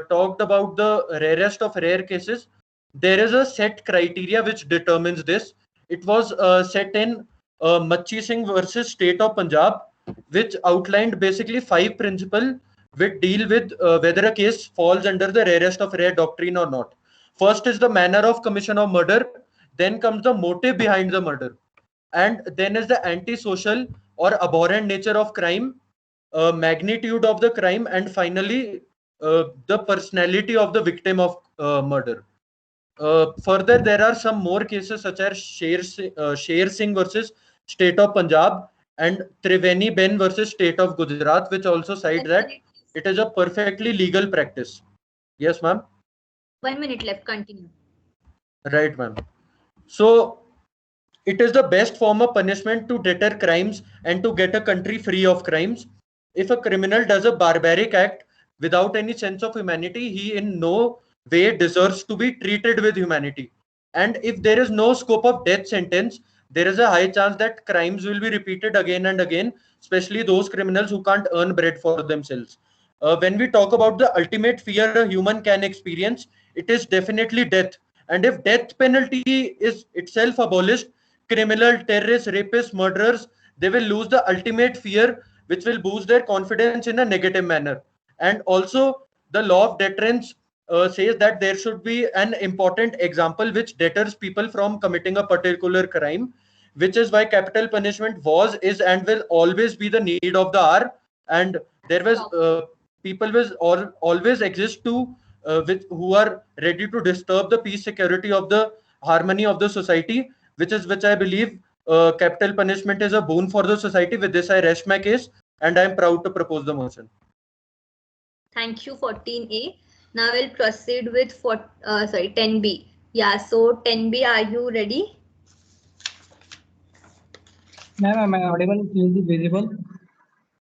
talked about the rarest of rare cases, there is a set criteria which determines this. It was set in Machi Singh versus State of Punjab, which outlined basically five principles which deal with whether a case falls under the rarest of rare doctrine or not. First is the manner of commission of murder, then comes the motive behind the murder, and then is the antisocial or abhorrent nature of crime, magnitude of the crime, and finally the personality of the victim of murder. Further, there are some more cases such as Sher Singh versus State of Punjab and Triveni Ben versus State of Gujarat, which also cite 1 minute. that it is a perfectly legal practice. Yes, ma'am. 1 minute left. Continue. Right, ma'am. So it is the best form of punishment to deter crimes and to get a country free of crimes. If a criminal does a barbaric act without any sense of humanity, he in no way deserves to be treated with humanity. And if there is no scope of death sentence, there is a high chance that crimes will be repeated again and again, especially those criminals who can't earn bread for themselves. When we talk about the ultimate fear a human can experience, it is definitely death. And if death penalty is itself abolished, criminal, terrorists, rapists, murderers, they will lose the ultimate fear, which will boost their confidence in a negative manner. And also, the law of deterrence says that there should be an important example which deters people from committing a particular crime, which is why capital punishment was, is, and will always be the need of the hour. And there was people will always exist to who are ready to disturb the peace, security of the harmony of the society, which I believe capital punishment is a boon for the society. With this, I rest my case, and I am proud to propose the motion. Thank you, 14A. Now we'll proceed with 10B. Yeah, so 10B, are you ready? Ma'am, am I audible? Clearly visible?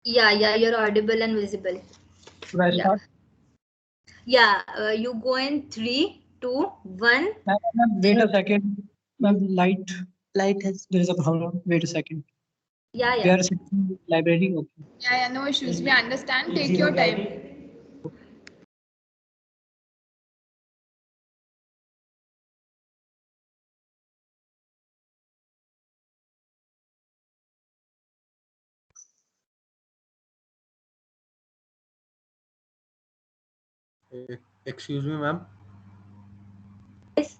Yeah, you're audible and visible. Should I start? Yeah, you go in 3, 2, 1. Ma'am, wait a second. Ma'am, light has, there is a problem. Wait a second. Yeah. We are sitting in the library. Okay. Yeah, no issues. We understand. Take your time. Excuse me, ma'am. Yes.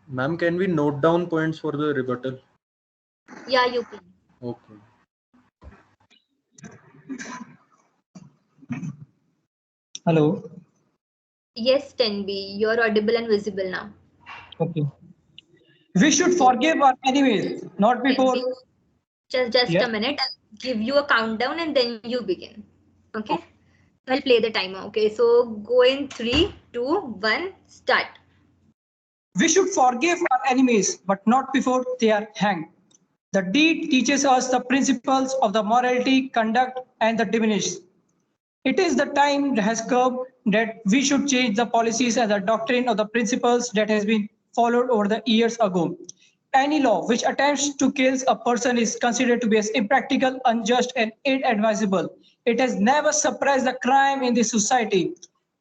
Ma'am, can we note down points for the rebuttal? Yeah, you can. Okay. Hello. Yes, 10B, you're audible and visible now. Okay. We should forgive our enemies, not before. Just a minute. I'll give you a countdown and then you begin. Okay. I'll play the timer. Okay. So go in 3, 2, 1, start. We should forgive our enemies, but not before they are hanged. The deed teaches us the principles of the morality, conduct, and the diminished. It is the time that has come that we should change the policies and the doctrine of the principles that has been followed over the years ago. Any law which attempts to kill a person is considered to be as impractical, unjust, and inadvisable. It has never suppressed the crime in the society.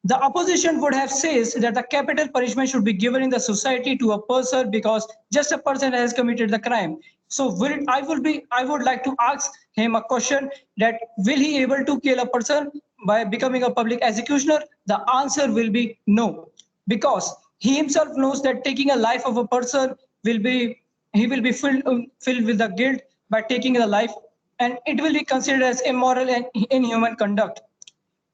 The opposition would have said that the capital punishment should be given in the society to a person because just a person has committed the crime. So I would like to ask him a question that will he able to kill a person by becoming a public executioner? The answer will be no, because he himself knows that taking a life of a person will be filled with the guilt by taking the life, and it will be considered as immoral and inhuman conduct.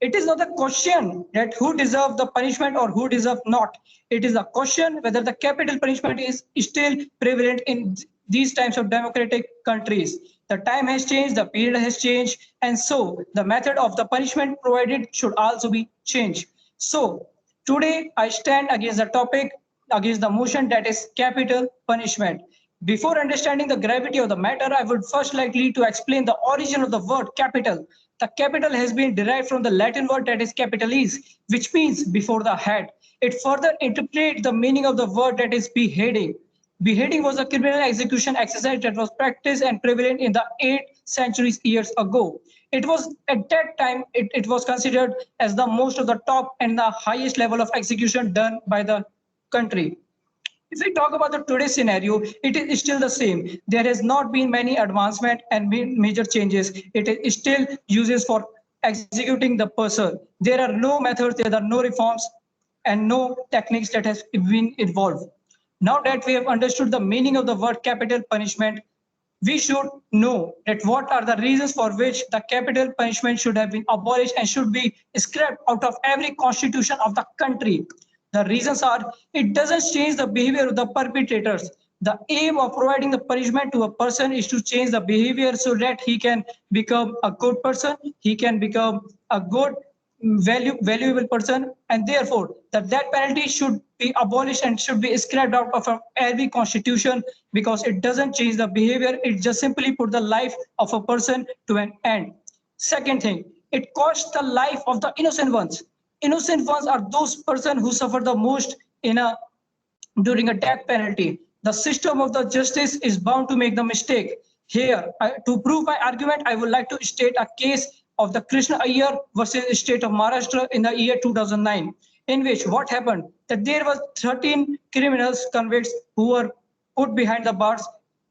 It is not a question that who deserve the punishment or who deserve not. It is a question whether the capital punishment is still prevalent in these times of democratic countries. The time has changed, the period has changed, and so the method of the punishment provided should also be changed. So today I stand against the topic, against the motion that is capital punishment. Before understanding the gravity of the matter, I would first likely to explain the origin of the word capital. The capital has been derived from the Latin word that is capitalis, which means before the head. It further interprets the meaning of the word that is beheading. Beheading was a criminal execution exercise that was practiced and prevalent in the 8th century years ago. It was at that time, it was considered as the most of the top and the highest level of execution done by the country. If we talk about the today's scenario, it is still the same. There has not been many advancement and major changes. It is still uses for executing the person. There are no methods, there are no reforms, and no techniques that has been evolved. Now that we have understood the meaning of the word capital punishment, we should know that what are the reasons for which the capital punishment should have been abolished and should be scrapped out of every constitution of the country. The reasons are, it doesn't change the behavior of the perpetrators. The aim of providing the punishment to a person is to change the behavior so that he can become a good person, he can become a good, valuable person, and therefore the death penalty should be abolished and should be scrapped out of every constitution because it doesn't change the behavior, it just simply put the life of a person to an end. Second thing, it costs the life of the innocent ones. Innocent ones are those persons who suffer the most during a death penalty. The system of the justice is bound to make the mistake. Here, to prove my argument, I would like to state a case of the Krishna Iyer versus the state of Maharashtra in the year 2009, in which what happened, that there was 13 criminals convicts who were put behind the bars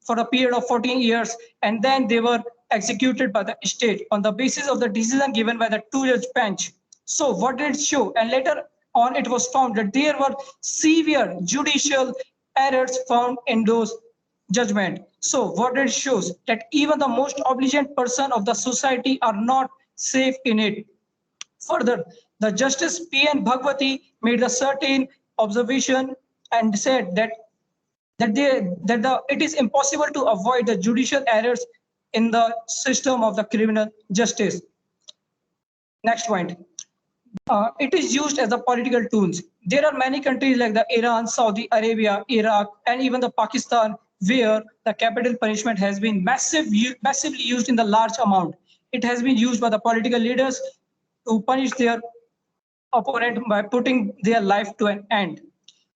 for a period of 14 years, and then they were executed by the state on the basis of the decision given by the two-judge bench. So what did it show? And later on, it was found that there were severe judicial errors found in those judgment. So what it shows that even the most obedient person of the society are not safe in it. Further, the Justice P.N. Bhagwati made a certain observation and said that it is impossible to avoid the judicial errors in the system of the criminal justice. Next point. It is used as a political tools. There are many countries like the Iran, Saudi Arabia, Iraq, and even the Pakistan, where the capital punishment has been massively used in the large amount. It has been used by the political leaders to punish their opponent by putting their life to an end.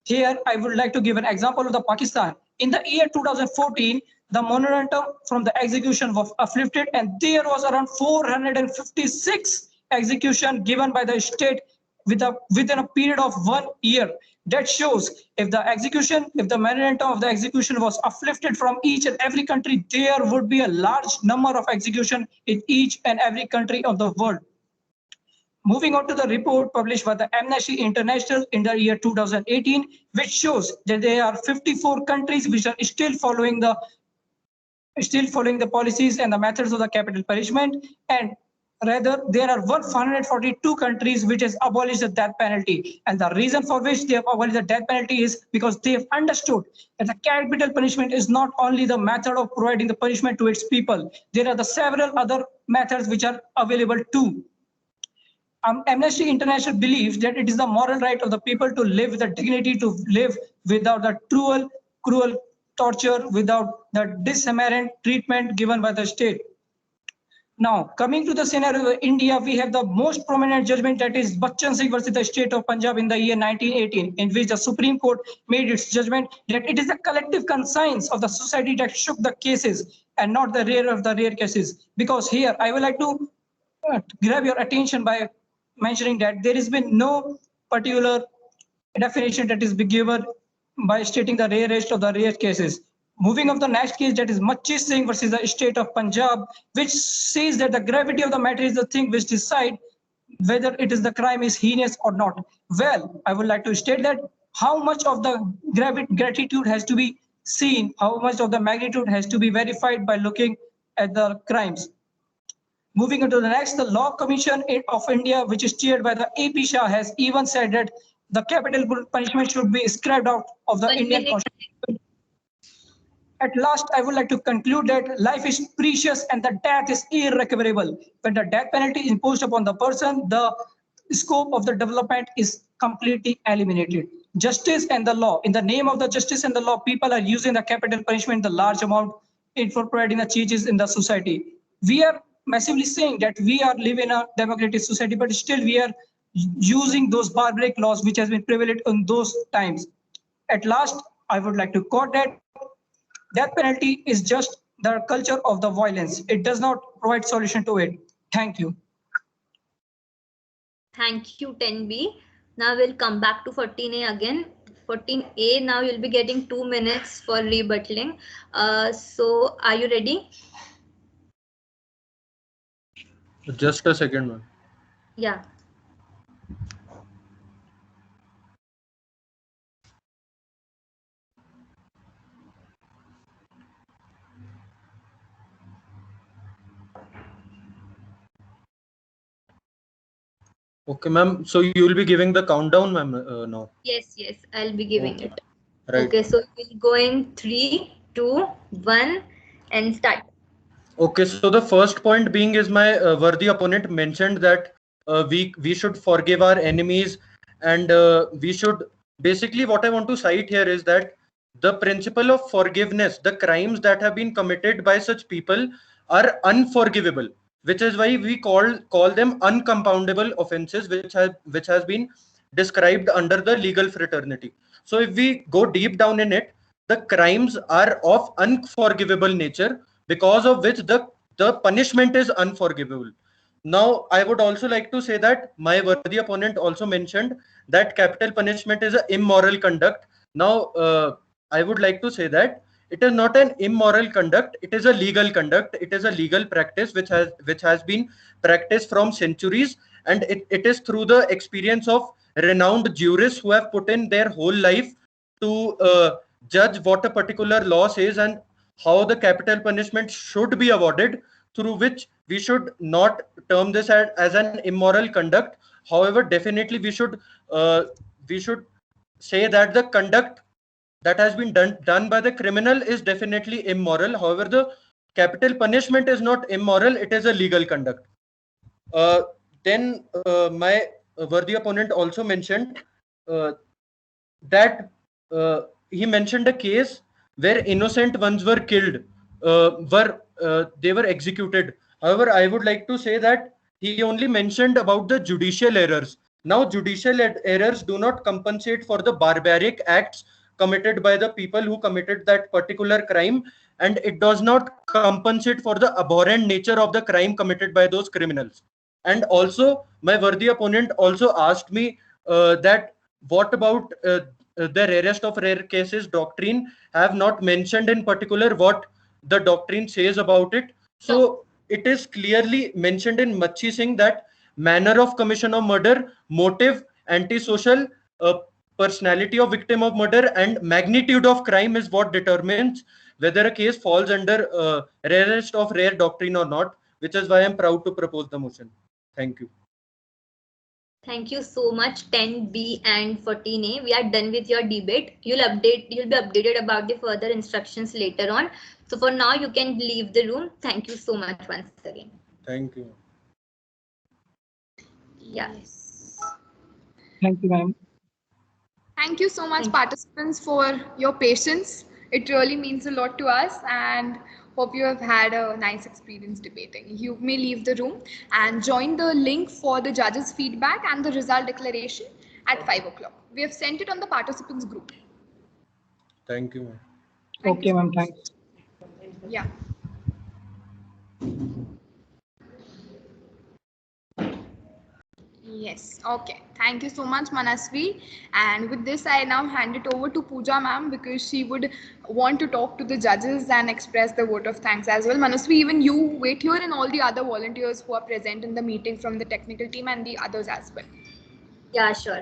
Here, I would like to give an example of the Pakistan. In the year 2014, the moratorium from the execution was uplifted, and there was around 456 execution given by the state within a period of 1 year. That shows if the moratorium of the execution was uplifted from each and every country, there would be a large number of execution in each and every country of the world. Moving on to the report published by the Amnesty International in the year 2018, which shows that there are 54 countries which are still following the policies and the methods of the capital punishment, and rather there are 142 countries which has abolished the death penalty. And the reason for which they have abolished the death penalty is because they have understood that the capital punishment is not only the method of providing the punishment to its people. There are the several other methods which are available too. Amnesty International believes that it is the moral right of the people to live with the dignity, to live without the cruel torture, without the disarmament treatment given by the state. Now, coming to the scenario of India, we have the most prominent judgment, that is Bachchan Singh versus the state of Punjab in the year 1918, in which the Supreme Court made its judgment that it is the collective conscience of the society that shook the cases and not the rare cases. Because here, I would like to grab your attention by mentioning that there has been no particular definition that is given by stating the rarest of the rare cases. Moving on to the next case, that is Machis Singh versus the state of Punjab, which says that the gravity of the matter is the thing which decide whether it is the crime is heinous or not. Well, I would like to state that how much of the gratitude has to be seen, how much of the magnitude has to be verified by looking at the crimes. Moving on to the next, the Law Commission of India, which is chaired by the AP Shah, has even said that the capital punishment should be scrapped out of the Indian Constitution. At last, I would like to conclude that life is precious and the death is irrecoverable. When the death penalty is imposed upon the person, the scope of the development is completely eliminated. Justice and the law. In the name of the justice and the law, people are using the capital punishment, the large amount, for providing the changes in the society. We are massively saying that we are living in a democratic society, but still we are using those barbaric laws which has been prevalent in those times. At last, I would like to quote that death penalty is just the culture of the violence. It does not provide solution to it. Thank you. Thank you, 10B. Now we'll come back to 14A again. 14A, now you'll be getting 2 minutes for rebuttaling. So are you ready? Just a second, ma'am. Yeah. Okay, ma'am. So you will be giving the countdown, ma'am, now? Yes, I'll be giving Okay. it. Right. Okay, so we'll go in 3, 2, 1 and start. Okay, so the first point being is my worthy opponent mentioned that we should forgive our enemies, and we should, basically what I want to cite here is that the principle of forgiveness, the crimes that have been committed by such people are unforgivable, which is why we call them uncompoundable offenses, which has been described under the legal fraternity. So if we go deep down in it, the crimes are of unforgivable nature, because of which the punishment is unforgivable. Now, I would also like to say that my worthy opponent also mentioned that capital punishment is an immoral conduct. Now, I would like to say that it is not an immoral conduct, it is a legal conduct, it is a legal practice which has been practiced from centuries, and it is through the experience of renowned jurists who have put in their whole life to judge what a particular law says and how the capital punishment should be awarded, through which we should not term this as an immoral conduct. However, definitely we should say that the conduct that has been done by the criminal is definitely immoral. However, the capital punishment is not immoral, it is a legal conduct. Then my worthy opponent also mentioned that he mentioned a case where innocent ones were killed, they were executed. However, I would like to say that he only mentioned about the judicial errors. Now, judicial errors do not compensate for the barbaric acts committed by the people who committed that particular crime, and it does not compensate for the abhorrent nature of the crime committed by those criminals. And also, my worthy opponent also asked me that what about the rarest of rare cases doctrine, have not mentioned in particular what the doctrine says about it. So it is clearly mentioned in Machi Singh that manner of commission of murder, motive, antisocial, personality of victim of murder, and magnitude of crime is what determines whether a case falls under rarest of rare doctrine or not, which is why I'm proud to propose the motion. Thank you. Thank you so much, 10B and 14A. We are done with your debate. You'll be updated about the further instructions later on. So for now, you can leave the room. Thank you so much once again. Thank you. Yes. Thank you, ma'am. Thank you so much, participants, for your patience. It really means a lot to us, and hope you have had a nice experience debating. You may leave the room and join the link for the judges' feedback and the result declaration at 5 o'clock. We have sent it on the participants group. Thank you, ma'am. Okay, ma'am. Thanks. Yeah. Yes, okay. Thank you so much, Manasvi. And with this, I now hand it over to Pooja ma'am, because she would want to talk to the judges and express the vote of thanks as well. Manasvi, even you wait here, and all the other volunteers who are present in the meeting from the technical team and the others as well. Yeah, sure.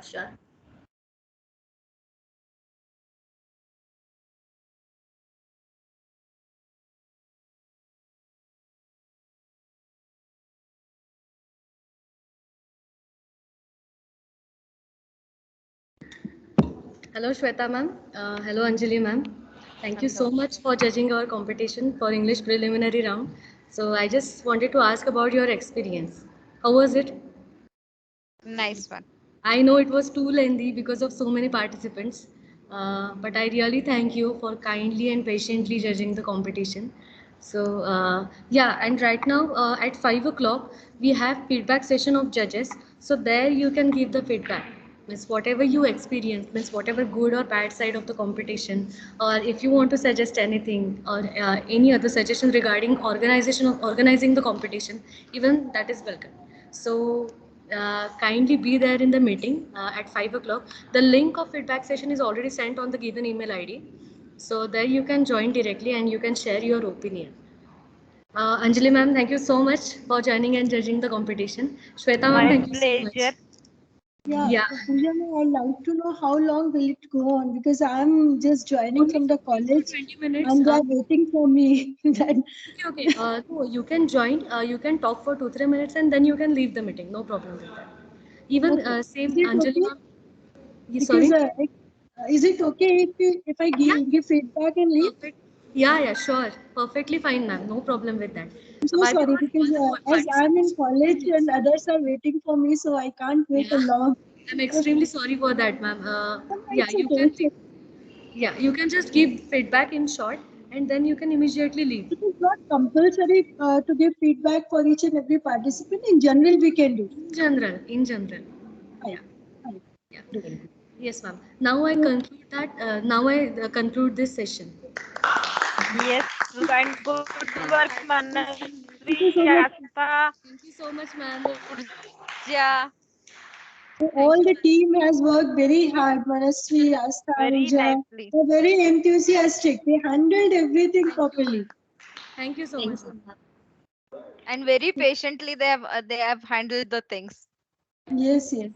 Hello Shweta ma'am. Hello Anjali ma'am. Thank you so much for judging our competition for English preliminary round. So I just wanted to ask about your experience. How was it? Nice one. I know it was too lengthy because of so many participants, but I really thank you for kindly and patiently judging the competition. So yeah, and right now at 5 o'clock we have feedback session of judges. So there you can give the feedback. Means whatever you experience, means whatever good or bad side of the competition, or if you want to suggest anything or any other suggestion regarding organizing the competition, even that is welcome. So kindly be there in the meeting at 5 o'clock. The link of feedback session is already sent on the given email ID. So there you can join directly and you can share your opinion. Anjali ma'am, thank you so much for joining and judging the competition. Shweta ma'am, thank you so much. Yeah, Pooja, I'd like to know how long will it go on, because I'm just joining from the college 20 minutes. and they're waiting for me. Okay. No, you can join. You can talk for 2-3 minutes and then you can leave the meeting. No problem with that. Even same Is it Anjali okay? ma'am. Because Sorry. is it okay if I give feedback and leave? Perfect. Yeah, sure. Perfectly fine, ma'am. No problem with that. I'm so By the sorry way, because as I'm in college and others are waiting for me, so I can't wait long. I'm extremely sorry for that, ma'am. Yeah, It's you okay. can. It's okay. Yeah, you can just give feedback in short, and then you can immediately leave. It is not compulsory to give feedback for each and every participant. In general, we can do. In general. Yeah. Yes, ma'am. Now I conclude that. Now I conclude this session. Yes, and good work, Manasvi, Thank you so much. Asta, Thank you so much, ma'am. Purja. All the team has worked very hard. Manasvi, Asta, Very Anuja, nicely. they're very enthusiastic. They handled everything properly. Thank you so Thank much. you. And very patiently they have handled the things. Yes, yes.